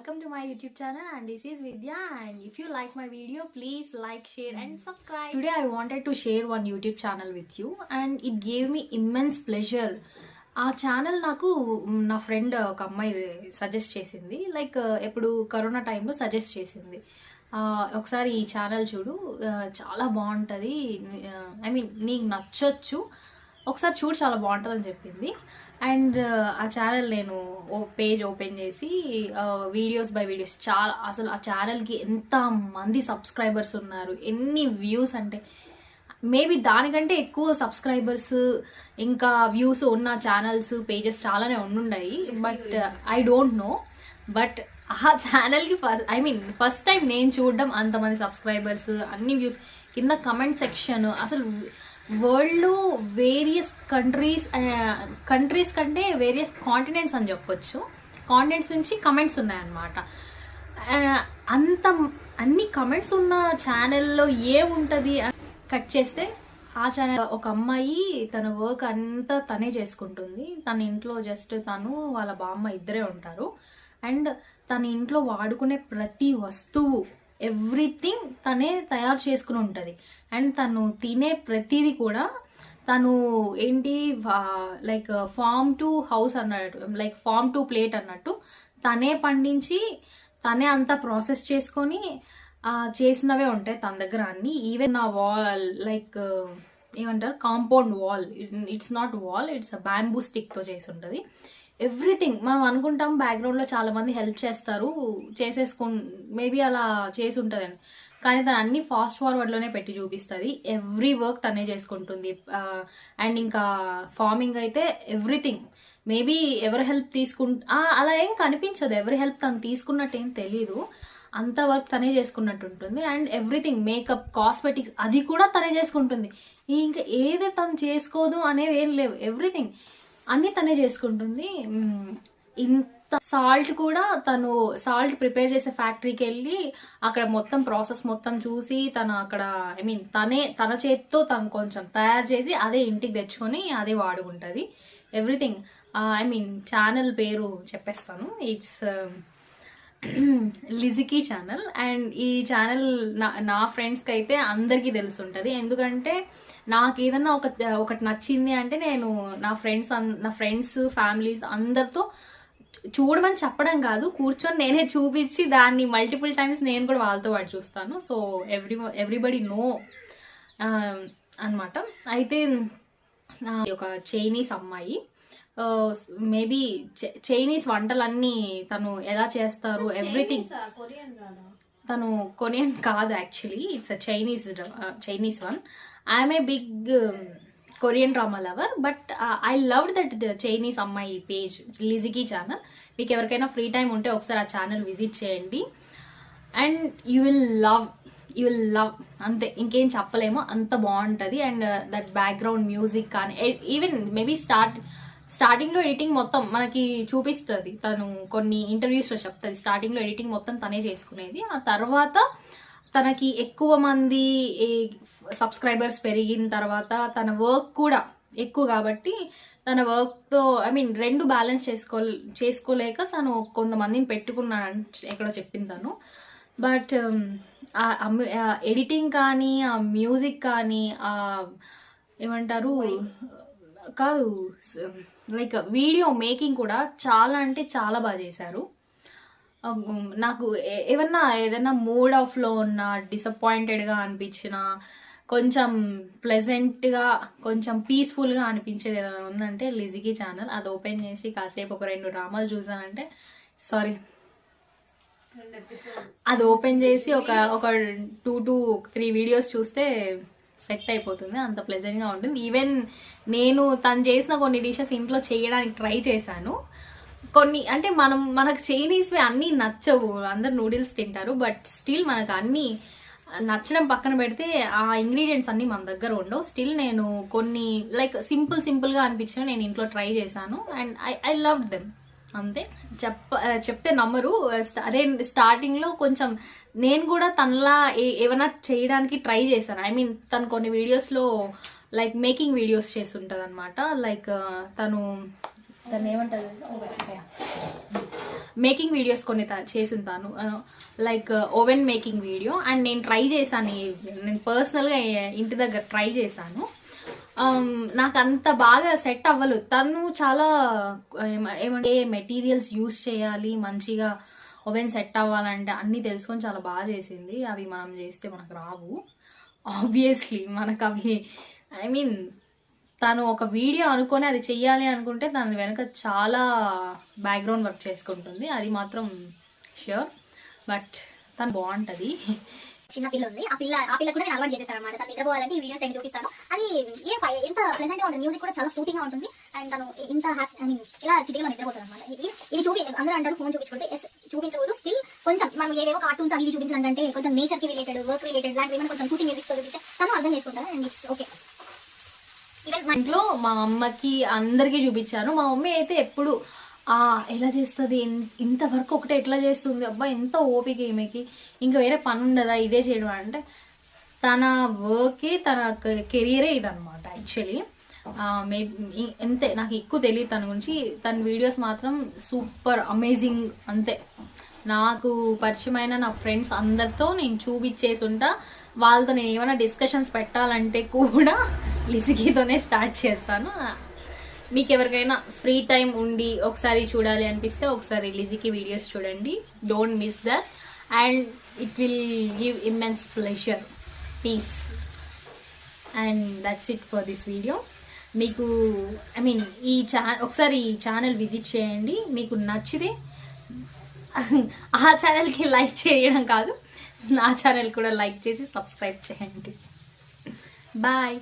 welcome to my YouTube channel, and this is Vidya. And if you like my video, please like, share and subscribe. Today I wanted to share one YouTube channel with you, and it gave me immense pleasure. ఆ channel నాకు నా friend ఒక అమ్మాయి suggest చేసింది, like ఎప్పుడు corona టైంలో suggest చేసింది. ఒకసారి ఈ ఛానల్ చూడు, చాలా బాగుంటుంది, ఐ మీన్ నీకు నచ్చొచ్చు, ఒకసారి చూడు చాలా బాగుంటుంది అని చెప్పింది. అండ్ ఆ ఛానల్ నేను పేజ్ ఓపెన్ చేసి వీడియోస్ బై వీడియోస్, చాలా అసలు ఆ ఛానల్కి ఎంత మంది సబ్స్క్రైబర్స్ ఉన్నారు, ఎన్ని వ్యూస్ అంటే మేబీ దానికంటే ఎక్కువ సబ్స్క్రైబర్స్ ఇంకా వ్యూస్ ఉన్న ఛానల్స్ పేజెస్ చాలానే ఉండుంటాయి. But I don't know, but ఆ ఛానల్కి ఫస్ట్ టైం నేను చూడడం, అంతమంది సబ్స్క్రైబర్స్, అన్ని వ్యూస్, కింద కమెంట్ సెక్షన్, అసలు వరల్డ్లో వేరియస్ కంట్రీస్ కంటే వేరియస్ కాంటినెంట్స్ అని చెప్పొచ్చు, కాంటినెంట్స్ నుంచి కమెంట్స్ ఉన్నాయన్నమాట. అన్ని కమెంట్స్ ఉన్న ఛానల్లో ఏముంటుంది కట్ చేస్తే, ఆ ఛానల్ ఒక అమ్మాయి తన వర్క్ అంతా తనే చేసుకుంటుంది. తన ఇంట్లో జస్ట్ తను వాళ్ళ బామ్మ ఇద్దరే ఉంటారు. అండ్ తన ఇంట్లో వాడుకునే ప్రతి వస్తువు, ఎవ్రీథింగ్ తనే తయారు చేసుకుని ఉంటుంది. అండ్ తను తినే ప్రతిదీ కూడా తను ఏంటి లైక్ ఫార్మ్ టు హౌస్ అన్నట్టు, లైక్ ఫార్మ్ టు ప్లేట్ అన్నట్టు తనే పండించి తనే అంతా ప్రాసెస్ చేసుకొని చేసినవే ఉంటాయి తన దగ్గర అన్ని. ఈవెన్ నా వాల్, లైక్ ఏమంటారు, compound wall, it's not wall, it's bamboo స్టిక్తో చేసి ఉంటుంది. ఎవ్రీథింగ్ మనం అనుకుంటాం బ్యాక్గ్రౌండ్లో చాలా మంది హెల్ప్ చేస్తారు, మేబీ అలా చేసి ఉంటుందని, కానీ తను అన్ని ఫాస్ట్ ఫార్వర్డ్లోనే పెట్టి చూపిస్తుంది. ఎవ్రీ వర్క్ తనే చేసుకుంటుంది. అండ్ ఇంకా ఫార్మింగ్ అయితే ఎవ్రీథింగ్, మేబీ ఎవరి హెల్ప్ అలా ఏం కనిపించదు, ఎవరి హెల్ప్ తను తీసుకున్నట్టు ఏం తెలీదు, అంత వర్క్ తనే చేసుకున్నట్టు ఉంటుంది. అండ్ ఎవ్రీథింగ్, మేకప్, కాస్మెటిక్స్, అది కూడా తనే చేసుకుంటుంది. ఇంకా ఏది తను చేసుకోదు అనేవి ఏం లేవు, ఎవ్రీథింగ్ అన్నీ తనే చేసుకుంటుంది. ఇంత సాల్ట్ కూడా తను సాల్ట్ ప్రిపేర్ చేసే ఫ్యాక్టరీకి వెళ్ళి అక్కడ మొత్తం ప్రాసెస్ మొత్తం చూసి తను అక్కడ తన చేతితో తను కొంచెం తయారు చేసి అదే ఇంటికి తెచ్చుకొని అదే వాడుకుంటుంది. ఎవ్రీథింగ్, ఛానల్ పేరు చెప్పేస్తాను, ఇట్స్ లిజికీ ఛానల్. అండ్ ఈ ఛానల్ నా ఫ్రెండ్స్కి అయితే అందరికీ తెలుసుంటుంది, ఎందుకంటే నాకు ఏదన్నా ఒకటి నచ్చింది అంటే నేను నా ఫ్రెండ్స్ ఫ్యామిలీస్ అందరితో చూడమని చెప్పడం కాదు, కూర్చొని నేనే చూపించి దాన్ని మల్టిపుల్ టైమ్స్ నేను కూడా వాళ్ళతో పాటు చూస్తాను. సో ఎవ్రీబడి నో అనమాట. అయితే ఒక చైనీస్ అమ్మాయి, మేబీ చైనీస్ వంటలన్నీ తను ఎలా చేస్తారు, ఎవ్రీథింగ్. తను కొరియన్ కాదు, actually it's a Chinese one. I'm a big Korean drama lover, but I love that Chinese అమ్మాయి పేజ్, లిజికీ ఛానల్. మీకు ఎవరికైనా ఫ్రీ టైం ఉంటే ఒకసారి ఆ ఛానల్ విజిట్ చేయండి, అండ్ యూ విల్ లవ్, అంతే, ఇంకేం చెప్పలేమో, అంత బాగుంటుంది. అండ్ దట్ బ్యాక్గ్రౌండ్ మ్యూజిక్ కానీ, ఈవెన్ మేబీ స్టార్టింగ్లో ఎడిటింగ్ మొత్తం మనకి చూపిస్తుంది, తను కొన్ని ఇంటర్వ్యూస్లో చెప్తుంది స్టార్టింగ్లో ఎడిటింగ్ మొత్తం తనే చేసుకునేది. ఆ తర్వాత తనకి ఎక్కువ మంది సబ్స్క్రైబర్స్ పెరిగిన తర్వాత తన వర్క్ కూడా ఎక్కువ కాబట్టి తన వర్క్తో రెండు బ్యాలెన్స్ చేసుకోలేక తను కొంతమందిని పెట్టుకున్నాను ఎక్కడో చెప్పింది తను. బట్ ఎడిటింగ్ కానీ, ఆ మ్యూజిక్ కానీ, ఏమంటారు కాదు, లైక్ వీడియో మేకింగ్ కూడా చాలా అంటే చాలా బాగా చేశారు. నాకు ఏదైనా మూడ్ ఆఫ్లో ఉన్నా, డిసప్పాయింటెడ్గా అనిపించిన, కొంచెం ప్లెజెంట్గా, కొంచెం పీస్ఫుల్గా అనిపించేది ఏదైనా ఉందంటే లిజికీ ఛానల్. అది ఓపెన్ చేసి కాసేపు ఒక 2 డ్రామాలు చూసానంటే, అది ఓపెన్ చేసి ఒక 2 to 3 వీడియోస్ చూస్తే సెట్ అయిపోతుంది, అంత ప్లెజెంట్గా ఉంటుంది. ఈవెన్ నేను తను చేసిన కొన్ని డిషెస్ ఇంట్లో చేయడానికి ట్రై చేశాను. కొన్ని అంటే మనకు చైనీస్వి అన్నీ నచ్చవు, అందరు నూడిల్స్ తింటారు, బట్ స్టిల్ మనకు అన్నీ నచ్చడం పక్కన పెడితే ఆ ఇంగ్రీడియంట్స్ అన్నీ మన దగ్గర ఉండవు. స్టిల్ నేను కొన్ని లైక్ సింపుల్గా అనిపించినవి నేను ఇంట్లో ట్రై చేశాను, అండ్ ఐ లవ్ దెమ్, అంతే. చెప్తే నమ్మరు. అదే స్టార్టింగ్లో కొంచెం నేను కూడా తనలా ఏమైనా చేయడానికి ట్రై చేశాను. తను కొన్ని వీడియోస్లో లైక్ మేకింగ్ వీడియోస్ చేస్తుంటుంది అనమాట. లైక్ తను దాన్ని ఏమంటారు మేకింగ్ వీడియోస్ కొన్ని చేసిన తాను like oven making video. And నేను ట్రై చేశాను, నేను పర్సనల్గా ఇంటి దగ్గర ట్రై చేశాను. నాకు అంత బాగా సెట్ అవ్వలేదు. తను చాలా ఏమంటే మెటీరియల్స్ యూస్ చేయాలి మంచిగా, ఓవెన్ సెట్ అవ్వాలంటే అన్నీ తెలుసుకొని చాలా బాగా చేసింది. అవి మనం చేస్తే మనకు రావు ఆబ్వియస్లీ. మనకు అవి ఐ మీన్ తను ఒక వీడియో అనుకొని అది చెయ్యాలి అనుకుంటే దాని వెనక చాలా బ్యాక్గ్రౌండ్ వర్క్ చేసుకుంటుంది, అది మాత్రం ష్యూర్. బట్ తను బాగుంటుంది. చిన్న పిల్ల ఉంది, ఆ పిల్ల కూడా నేను అలవాటు చేసేసాను అనమాట. తను నిద్రపోవాలంటే ఈ వీడియోస్ నేను చూపిస్తాను. అది ఎంత ప్లెజెంట్ గా ఉంటుంది, మ్యూజిక్ కూడా చాలా సూటింగ్ గా ఉంటుంది. అండ్ తను ఇంత హ్యాపీ ఐ మీన్ ఇలా చిటిగా నిద్రపోతారు అనమాట. ఇది చూపి అందరూ అంటారు ఫోన్ చూపించుకుంటే, చూపించకూడదు. స్టిల్ కొంచెం మనం ఏవేవో కార్టూన్స్ అవి చూపించడం కంటే కొంచెం నేచర్ కి రిలేటెడ్, వర్క్ రిలేటెడ్ లాంటివి ఏమైనా కొంచెం సూటింగ్ మ్యూజిక్ తో చూపిస్తే తను అర్థం చేసుకుంటారు. And it's okay. ఇంట్లో మా అమ్మకి అందరికీ చూపించాను. మా మమ్మీ అయితే ఎప్పుడు ఎలా చేస్తుంది, ఇంతవరకు ఒకటే ఎట్లా చేస్తుంది, అబ్బా ఎంత ఓపిక ఈమెకి, ఇంకా వేరే పని ఉండదా ఇదే చేయడం అంటే. తన వర్కే తన కెరియరే ఇదనమాట యాక్చువల్లీ. అంతే, నాకు ఎక్కువ తెలియదు తన గురించి. తన వీడియోస్ మాత్రం సూపర్ అమేజింగ్ అంతే. నాకు పరిచయమైన నా ఫ్రెండ్స్ అందరితో నేను చూపించేసి ఉంటా. వాళ్ళతో నేను ఏమైనా డిస్కషన్స్ పెట్టాలంటే కూడా లిజికీతోనే స్టార్ట్ చేస్తాను. మీకు ఎవరికైనా ఫ్రీ టైం ఉండి ఒకసారి చూడాలి అనిపిస్తే ఒకసారి లిజికీ వీడియోస్ చూడండి. Don't miss that and it will give immense pleasure, peace. And that's it for this video. మీకు ఐ మీన్ ఒకసారి ఈ ఛానల్ విజిట్ చేయండి. మీకు నచ్చితే ఆ ఛానల్కి లైక్ చేయడం కాదు, నా ఛానల్ కూడా లైక్ చేసి సబ్స్క్రైబ్ చేయండి. బాయ్.